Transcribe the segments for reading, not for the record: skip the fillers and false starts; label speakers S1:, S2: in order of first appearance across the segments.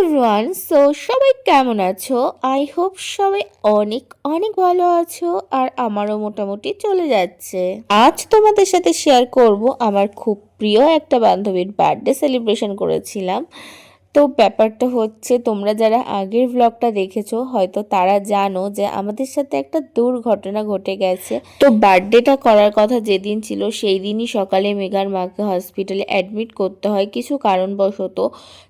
S1: Everyone, সবাই কেমন আছো? আই হোপ সবাই অনেক অনেক ভালো আছো। আর আমারও মোটামুটি চলে যাচ্ছে। আজ তোমাদের সাথে শেয়ার করব আমার খুব প্রিয় একটা বান্ধবীর বার্থডে সেলিব্রেশন করেছিলাম। তো ব্যাপারটা হচ্ছে, তোমরা যারা আগের ব্লগটা দেখেছো হয়তো তারা জানো যে আমাদের সাথে একটা দুর্ঘটনা ঘটে গেছে। তো বার্থডেটা করার কথা যেদিন ছিল সেই দিনই সকালে মেঘার মাকে হসপিটালে অ্যাডমিট করতে হয় কিছু কারণবশত।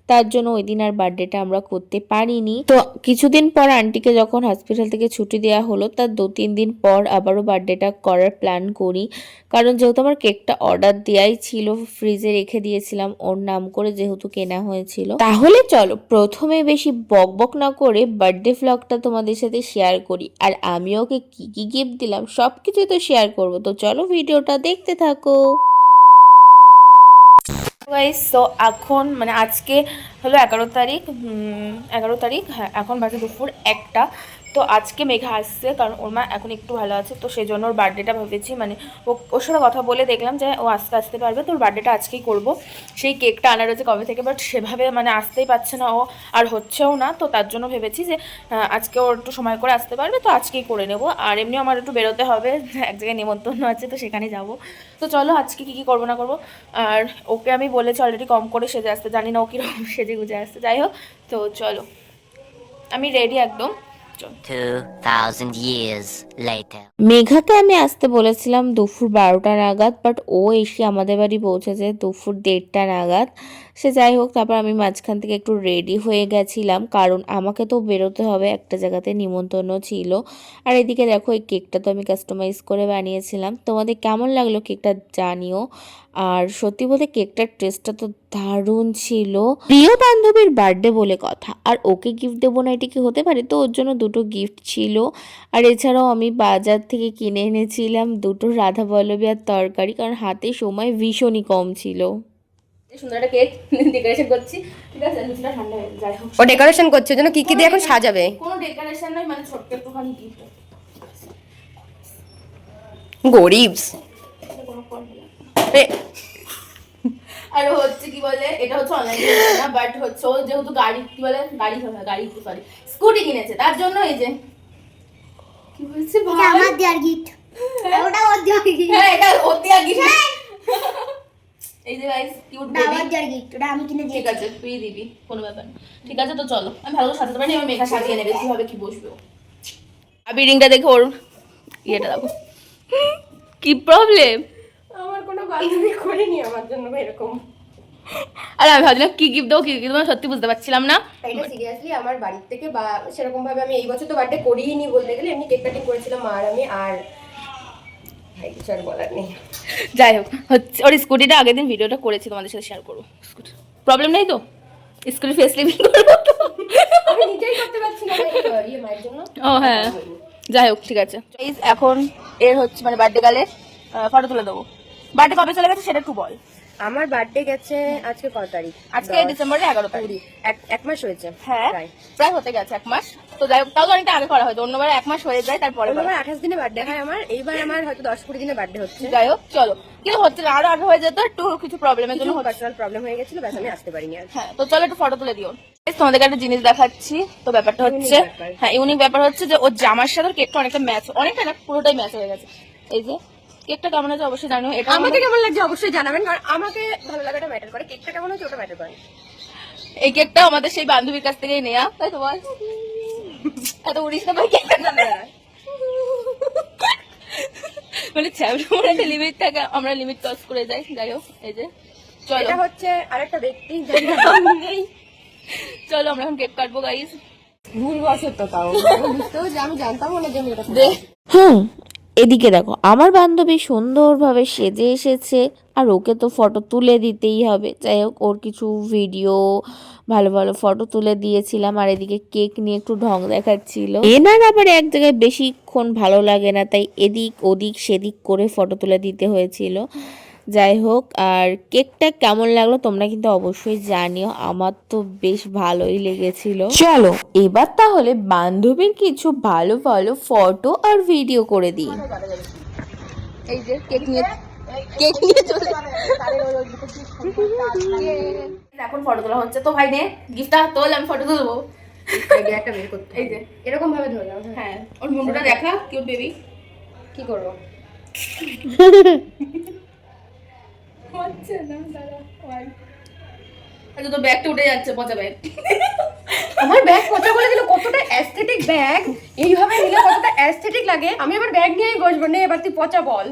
S1: তার জন্য ওই দিন আর বার্থডেটা আমরা করতে পারিনি। তো কিছুদিন পর আন্টিকে যখন হসপিটাল থেকে ছুটি দেওয়া হলো, তার 2-3 দিন পর আবারও বার্থডেটা করার প্ল্যান করি। কারণ যেহেতু আমার কেকটা অর্ডার দেওয়াই ছিল, ফ্রিজে রেখে দিয়েছিলাম ওর নাম করে, যেহেতু কেনা হয়েছিল। তাহলে চলো প্রথমে বেশি বকবক না করে বার্থডে ভ্লগটা তোমাদের সাথে শেয়ার করি। আর আমি ওকে কি কি গিফট দিলাম সবকিছুই তো শেয়ার করব। তো চলো ভিডিওটা দেখতে থাকো। সো এখন আজকে হলো 11 তারিখ। 11 তারিখ, হ্যাঁ, এখন বাজে দুপুর 1টা। তো আজকে মেঘা আসছে, কারণ ওর মা এখন একটু ভালো আছে, তো সেই জন্য ওর বার্থডেটা ভেবেছি, ওর সাথে কথা বলে দেখলাম যে ও আসতে পারবে, তো ওর বার্থডেটা আজকেই করব। সেই কেকটা আনার হচ্ছে কবে থেকে, বাট সেভাবে আসতেই পারছে না ও, আর হচ্ছেও না। তো তার জন্য ভেবেছি যে আজকে ওর একটু সময় করে আসতে পারবে, তো আজকেই করে নেব। আর এমনিও আমার একটু বেরোতে হবে, এক জায়গায় নিমন্ত্রণ আছে, তো সেখানে যাব। তো চলো আজকে কী কী করবো না করবো। আর ওকে আমি বলেছি অলরেডি কম করে সেজে আসতে, জানি না ও কীরকম সেজে গুজে আসতে। যাই হোক, তো চলো আমি রেডি একদম।
S2: 2000 years later.
S1: মেঘাকে আমি আসতে বলেছিলাম দুপুর 12টা নাগাদ, বাট ও এসে আমাদের বাড়ি পৌঁছেছে দুপুর 1:30 নাগাদ। সে যাই হোক, তারপর আমি মাঝখান থেকে একটু রেডি হয়ে গেছিলাম, কারণ আমাকে তো বেরোতে হবে, একটা জায়গাতে নিমন্ত্রণ ছিল। আর এদিকে দেখো, এই কেকটা তো আমি কাস্টমাইজ করে বানিয়েছিলাম। তোমাদের কেমন লাগলো কেকটা জানিও। আর সত্যি বলতে কেকটার টেস্টটা তো দারুণ ছিল। প্রিয় বান্ধবীর বার্থডে বলে কথা, আর ওকে গিফট দেবো না এটা কি হতে পারে? তো ওর জন্য দুটো গিফট ছিল। আর এছাড়াও আমি বাজার থেকে কিনে এনেছিলাম দুটো রাধা বল্লভী আর তরকারি, কারণ হাতে সময় ভীষণই কম ছিল। সুন্দর একটা কেক ডেকোরেশন করছি, ঠিক আছে? নিচটা ঠান্ডা হয়ে যাই হোক,
S3: ও ডেকোরেশন করছে জন্য কি কি দিয়ে এখন সাজাবে?
S1: কোনো ডেকোরেশন নয়, ছোট্ট একটুখানি গিফট।
S3: গরিবস।
S1: আর হচ্ছে কি বলে, এটা হচ্ছে অনলাইনে না, বাট হচ্ছে ও যেহেতু গাড়ি কি বলে গাড়ি সরি স্কুটি কিনেছে, তার জন্য এই যে কি বলছে ভাই,
S4: আমার দেয়ার গিফট, ওটা ওর দেয়ার গিফট।
S1: হ্যাঁ এটা ওর দেয়া গিফট। এই যে গাইস কিউট
S4: না,
S1: বেবি।
S4: আমার দেয়ার গিফট, ওটা আমি কিনে
S1: ঠিক
S4: দিয়েছি।
S1: আছে তুই দিবি, কোনো ব্যাপার না। ঠিক আছে, তো চলো আমি ভালো করে সাজাতে পারি, আমি মেঘা সাজিয়ে নেবে কিভাবে কি বসবে ও। আবি রিংটা দেখো, ওর ইয়েটা দেখো, কি প্রবলেম।
S3: আমার কোনো বান্ধবী করেনি আমার জন্য এরকম।
S1: আরে আমি ভাবছিলাম কি গিফট দেবো, কি গিফট দেবো, সত্যি বুঝতে পারছিলাম না।
S3: এটা সিরিয়াসলি আমার বাড়ির থেকে বা সেরকম ভাবে আমি এই বছর তো বার্থডে করিনি বলতে গেলে, এমনি কেক কাটিং করেছিলাম মা আর আমি। আর ভাই কিছু আর বলার নেই।
S1: যাই হোক, হচ্ছে ওর স্কুটিটা আগের দিন ভিডিওটা করেছি, তোমাদের সাথে শেয়ার করবো। স্কুটি প্রবলেম নেই তো, স্কুটি ফেস লিভিং করবো তো।
S3: আমি নিজেই করতে পারছি না ইয়ে মায়ের জন্য।
S1: ও হ্যাঁ, যাই হোক ঠিক আছে। এখন এর হচ্ছে বার্থডে গালে ফটো তুলে দেবো। বার্থডে কবে চলে গেছে সেটা একটু বল।
S3: আমার বার্থডে গেছে আজকে কত তারিখ?
S1: আজকে ডিসেম্বরের 11 তারিখ।
S3: এক মাস হয়েছে।
S1: হ্যাঁ
S3: প্রায়।
S1: প্রায় হতে গেছে 1 মাস। তো যাই হোক, তাও তো অনেকটা আগে করা হয়তো, অন্যবার 1 মাস হয়ে যায় তারপরে।
S3: আমার 28 দিনে বার্থডে হয় আমার, এইবার আমার হয়তো 10-20 দিনে বার্থডে হচ্ছে।
S1: যাই হোক চলো, কিন্তু হচ্ছে না, আরো আগে হয়ে যেত, একটু কিছু প্রবলেমের জন্য হচ্ছে।
S3: পার্সোনাল প্রবলেম হয়ে গেছিল, ব্যাস আমি আসতে পারিনি আর।
S1: হ্যাঁ, তো চলো একটু ফটো তুলে দিও। তোমাদেরকে একটা জিনিস দেখাচ্ছি। তো ব্যাপারটা হচ্ছে, হ্যাঁ ইউনিক ব্যাপার হচ্ছে যে ওর জামার সাথে কেকটা অনেকটা ম্যাচ, অনেকটা না পুরোটাই ম্যাচ হয়ে গেছে। এই যে কেকটা কেমন আছে অবশ্যই জানিও। এটা
S3: আমাকে কেমন লাগছে অবশ্যই জানাবেন, কারণ আমাকে ভালো লাগাটা ম্যাটার করে, কেকটা কেমন হচ্ছে ওটা ম্যাটার করে।
S1: এই কেকটা আমাদের সেই বান্ধবীর কাছ থেকেই নেয়া, তাই তো বল? এত উড়িস না ভাই, কেকটা জানা একটা লিমিট থাকে, আমরা লিমিট ক্রস করে যাই। যাই হোক, এই যে চলো,
S3: এটা হচ্ছে আরেকটা ব্যক্তি নেই।
S1: চলো আমরা এখন কেক কাটবো গাইস।
S3: ভুল বসত তো, তাও বুঝতেও যে আমি জানতাম না যে আমি এটা
S1: এদিকে দেখো, আমার বান্ধবী সুন্দরভাবে সেজে এসেছে, আর ওকে তো ফটো তুলে দিতেই হবে। যাই হোক, ওর কিছু ভিডিও ভালো ভালো ফটো তুলে দিয়েছিলাম, আর এদিকে কেক নিয়ে একটু ঢং দেখাচ্ছিল। এনার আবার এক জায়গায় বেশিক্ষণ ভালো লাগে না, তাই এদিক ওদিক সেদিক করে ফটো তুলে দিতে হয়েছিল। যাই হোক, আর কেকটা কেমন লাগলো তোমরা কিন্তু অবশ্যই জানিও, আমার তো বেশ ভালোই লেগেছিল। চলো এবার তাহলে বান্ধবীর কিছু ভালো ভালো ফটো আর ভিডিও করে দিই। এই যে কেক নিয়ে কেক নিয়ে চলে এখন ফটো তোলা হচ্ছে তো ভাই নে গিফটটা তোল আমি ফটো তুলবো
S3: আইডিয়া একটা বের করতে এই যে এরকম ভাবে ধরলাম
S1: হ্যাঁ ওর মুন্ডুটা দেখা কিউট বেবি
S3: কি করবো
S1: হচ্ছে না দাঁড়া আচ্ছা তো ব্যাগটা উঠে যাচ্ছে পচা ব্যাগ
S3: আমার ব্যাগ পচা করে দিল কতটা অ্যাস্থেটিক ব্যাগ এইভাবে নিলে কতটা অ্যাস্থেটিক লাগে আমি আবার ব্যাগ নিয়েই বসবো নে এবার তুই পচা বল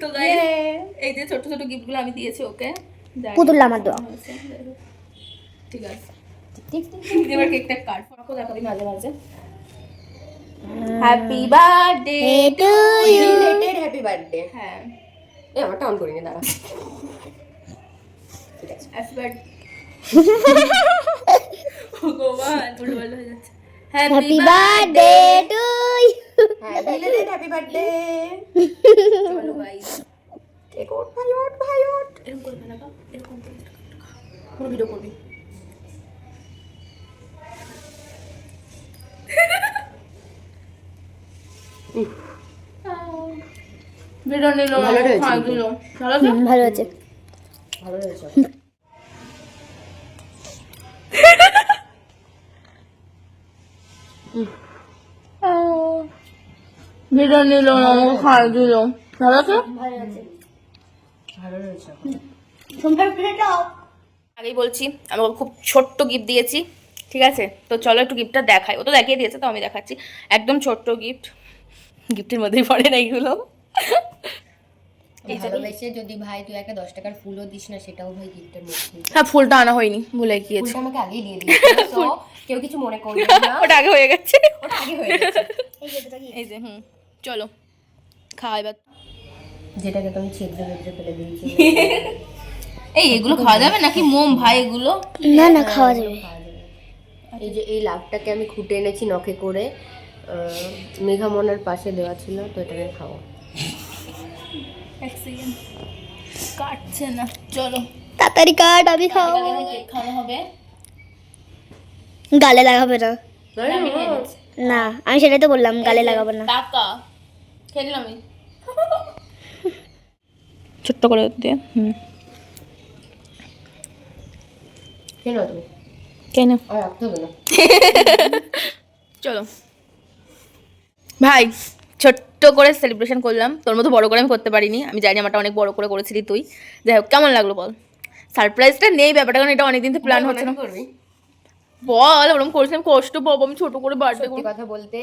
S1: তো গাইস এই যে ছোট ছোট গিফটগুলো আমি দিয়েছি ওকে
S4: পুতুল আমার দেওয়া।
S1: ঠিক আছে এবার কেকটা কাট ফটো দেখাবি মাঝে মাঝে happy birthday
S4: to you
S3: related happy birthday
S1: হ্যাঁ
S3: এই আমারটা অন করিনি দাঁড়া ঠিক আছে
S1: হ্যাপি বার্থডে ভগবান ভুলভাল হয়ে যাচ্ছে
S4: হ্যাপি বার্থডে টু ইউ
S3: হ্যাঁ রিলেটেড হ্যাপি বার্থডে
S1: চলো গাইস
S3: ঠিক ওঠ ভাই ওঠ
S1: এরকম করবে না বা এরকম করে পুরো ভিডিও করবি ভিডিও নিল
S3: ভালো রয়েছে।
S1: খাই দিল ভালো আছে
S4: ভালো আছে
S3: ভালো হয়েছে
S1: ভিডিও নিল খাই দিল ভালো আছে
S3: ভালো হয়েছে
S4: তোমার ফ্রেন্ডও
S1: আগেই বলছি আমি ওকে খুব ছোট্ট গিফট দিয়েছি ঠিক আছে তো চলো একটু গিফটটা দেখাই ও তো দেখিয়ে দিয়েছে তো আমি দেখাচ্ছি একদম ছোট্ট গিফট গিফটের মধ্যেই পড়ে না এইগুলো
S3: ভালোবেসে যদি ভাই তুই একটা 10 টাকার ফুলও দিস না সেটাও ভাই গিফটের মধ্যে
S1: হ্যাঁ ফুলটা আনা হয়নি ভুলে গিয়েছি
S3: ফুলটা আমাকে আগেই দিয়ে দিয়েছিস তো কেউ কিছু মনে করবে না
S1: ওটা আগে হয়ে গেছে
S3: ওটা আগে হয়ে গেছে
S4: এই যে দুটো কি
S1: এই যে চলো খাওয়া এবার
S3: যেটাকে তুমি ছিদ্র বেঁধে ফেলে দিয়েছি
S1: এই এগুলো খাওয়া যাবে নাকি মোম ভাই এগুলো
S4: না না খাওয়া যাবে
S3: এই যে এই লাভটাকে আমি খুঁটে এনেছি নখে করে মেঘামনার পাশে দেওয়া ছিল তো এটাকে খাও
S1: এক সেকেন্ড কাটছে না চলো
S4: তাড়াতাড়ি কাট আমি খাবো
S1: কেক খাওয়া হবে
S4: গালে লাগাবে না না আমি সেটাই তো বললাম গালে লাগাবো না
S1: টাকা খেয়ে দিলাম আমি ছোট্ট করে দিয়ে
S3: কেন তুমি
S1: কেন
S3: আর রাখতে হবে না
S1: চলো ভাই ছোট্ট করে সেলিব্রেশন করলাম তোর মতো বড় করে আমি করতে পারিনি আমি জানি আমারটা অনেক বড় করে করেছিলি তুই যাই হোক কেমন লাগলো বল সারপ্রাইজটা নেই ব্যাপারটা কারণ এটা অনেকদিন থেকে প্ল্যান হচ্ছে না
S3: করবি
S1: বল ওরকম করেছিলাম কষ্ট পাবো আমি ছোট করে বার্থডে
S3: সত্যি কথা বলতে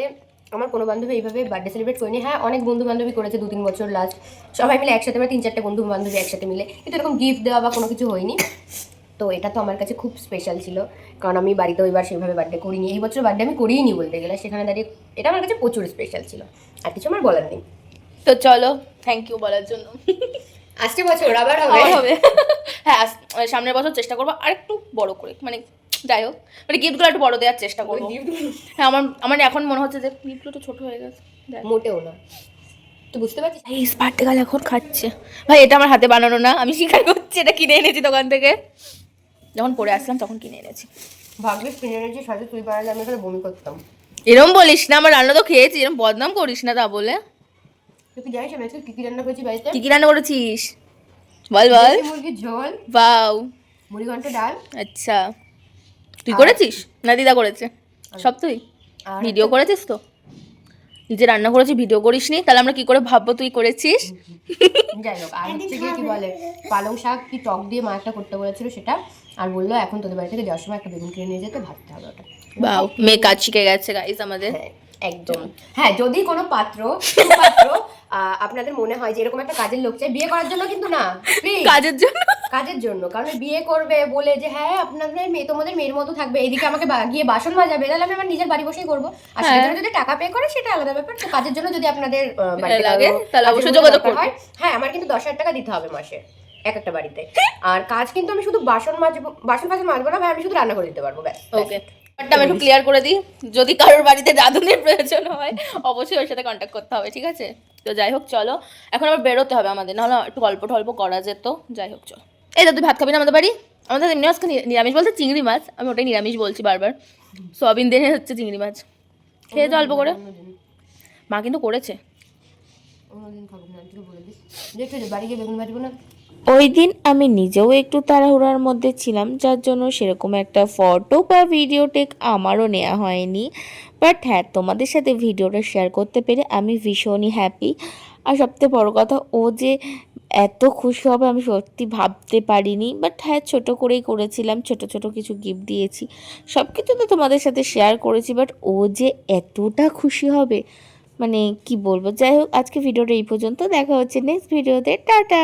S3: আমার কোনো বান্ধবী এইভাবে বার্থডে সেলিব্রেট করিনি হ্যাঁ অনেক বন্ধু বান্ধবী করেছে 2-3 বছর লাস্ট সবাই মিলে একসাথে আমরা 3-4টে বন্ধু বান্ধবী একসাথে মিলে কিন্তু এরকম গিফট দেওয়া বা কোনো কিছু হয়নি তো এটা তো আমার কাছে খুব স্পেশাল ছিল কারণ আমি বাড়িতে ওইবার সেভাবে বার্থডে করিনি এই বছর বার্থডে আমি করিনি বলতে গেলে সেখানে দাঁড়িয়ে এটা আমার কাছে প্রচুর স্পেশাল ছিল আর কিছু আমার বলার নেই
S1: তো চলো থ্যাংক ইউ বলার জন্য
S3: আসছে বছর আবার
S1: আবার
S3: হবে
S1: হবে হ্যাঁ সামনের বছর চেষ্টা করবো আর একটু বড় করে মানে যাই হোক মানে গিফটগুলো একটু বড় দেওয়ার চেষ্টা করবো হ্যাঁ আমার আমার এখন মনে হচ্ছে যে গিফটগুলো তো ছোট হয়ে গেছে
S3: মোটেও না তুই বুঝতে পারছিস
S1: এই বার্থডে গাল এখন খাচ্ছে ভাই এটা আমার হাতে বানানো না আমি স্বীকার করছি এটা কিনে এনেছি দোকান থেকে যখন পরে আসলাম তখন কিনে এনেছি
S3: ভাগ্যিস কিনে এনেছি সাথে তুই বানালে আমি এখানে বমি করতাম
S1: এরম বলিস না আমার রান্না তো খেয়েছি এরম বদনাম করিস না তা বলে
S3: তুই কি জানিস আমি আজকে কি কি রান্না করেছি বাড়িতে
S1: কি কি রান্না করেছিস বল বল
S3: দেশি মুরগির ঝোল
S1: বাউ
S3: মুড়িঘণ্ট ডাল
S1: আচ্ছা তুই করেছিস না দিদা করেছে সব তুই
S3: আর
S1: ভিডিও করেছিস তো নিজে রান্না করেছিস ভিডিও করিসনি তাহলে আমরা কি করে ভাববো তুই করেছিস
S3: যাই হোক আর হচ্ছে গিয়ে কি বলে পালং শাক কি টক দিয়ে মা একটা করতে বলেছিল সেটা আর বললো এখন তোদের বাড়ি থেকে যাওয়ার সময় একটা বেগুন কিনে নিয়ে যেতে ভাবতে হবে ওটা
S1: বাউ মেয়ে কাজ শিখে গেছে গাইস আমাদের
S3: হ্যাঁ একদম হ্যাঁ যদি কোনো সুপাত্র আপনাদের মনে হয় যে এরকম একটা কাজের লোক চাই বিয়ে করার জন্য কিন্তু না please,
S1: কাজের জন্য
S3: কাজের জন্য কারণ বিয়ে করবে বলে যে হ্যাঁ আপনাদের মেয়ে তোমাদের মেয়ের মতো থাকবে এদিকে আমাকে গিয়ে বাসন মাজাবে তাহলে আমি আমার নিজের বাড়ি বসেই করবো আর সেটার জন্য যদি টাকা পে করে সেটা আলাদা ব্যাপার তো কাজের জন্য যদি আপনাদের বাড়িতে
S1: লাগে,
S3: কারো
S1: তাহলে
S3: কাজের
S1: অবশ্যই
S3: মধ্যে
S1: যোগাযোগ
S3: দরকার
S1: করবেন।
S3: হয়, হ্যাঁ আমার কিন্তু 10,000 টাকা দিতে হবে মাসে এক একটা বাড়িতে আর কাজ কিন্তু আমি শুধু বাসন ফাসন মাজবো না ভাই আমি শুধু রান্না করে দিতে পারবো ব্যাস
S1: ওকে বাটটা আমি একটু ক্লিয়ার করে দিই যদি কারোর বাড়িতে রাঁধুনির প্রয়োজন হয় অবশ্যই ওর সাথে কন্ট্যাক্ট করতে হবে ঠিক আছে তো যাই হোক চলো এখন আবার বেরোতে হবে আমাদের নাহলে একটু গল্প টল্প করা যেত যাই হোক চলো এই তো তুই ভাত খাবি না আমাদের বাড়ি আমাদের এমনি আজকে নিরামিষ বলতে চিংড়ি মাছ আমি ওটাই নিরামিষ বলছি বারবার সোয়াবিন দিয়ে হচ্ছে চিংড়ি মাছ খেয়ে তো অল্প করে মা কিন্তু করেছে
S3: অন্যদিন খাবো না, তুই বলে দিস দেখে বাড়ি গিয়ে বেগুন ভাজবো না।
S1: ওই দিন আমি নিজেও একটু তাড়াহুড়ার মধ্যে ছিলাম, যার জন্য সেরকম একটা ফটো বা ভিডিও টেক আমারও নেওয়া হয়নি। বাট হ্যাঁ, তোমাদের সাথে ভিডিওটা শেয়ার করতে পেরে আমি ভীষণই হ্যাপি। আর সবথেকে বড় কথা, ও যে এত খুশি হবে আমি সত্যি ভাবতে পারিনি। বাট হ্যাঁ, ছোট করেই করেছিলাম, ছোট ছোট কিছু গিফট দিয়েছি, সব কিছু তো তোমাদের সাথে শেয়ার করেছি। বাট ও যে এতটা খুশি হবে মানে কি বলবো। যাই হোক, আজকে ভিডিওটা এই পর্যন্ত, দেখা হচ্ছে নেক্সট ভিডিওতে। টাটা।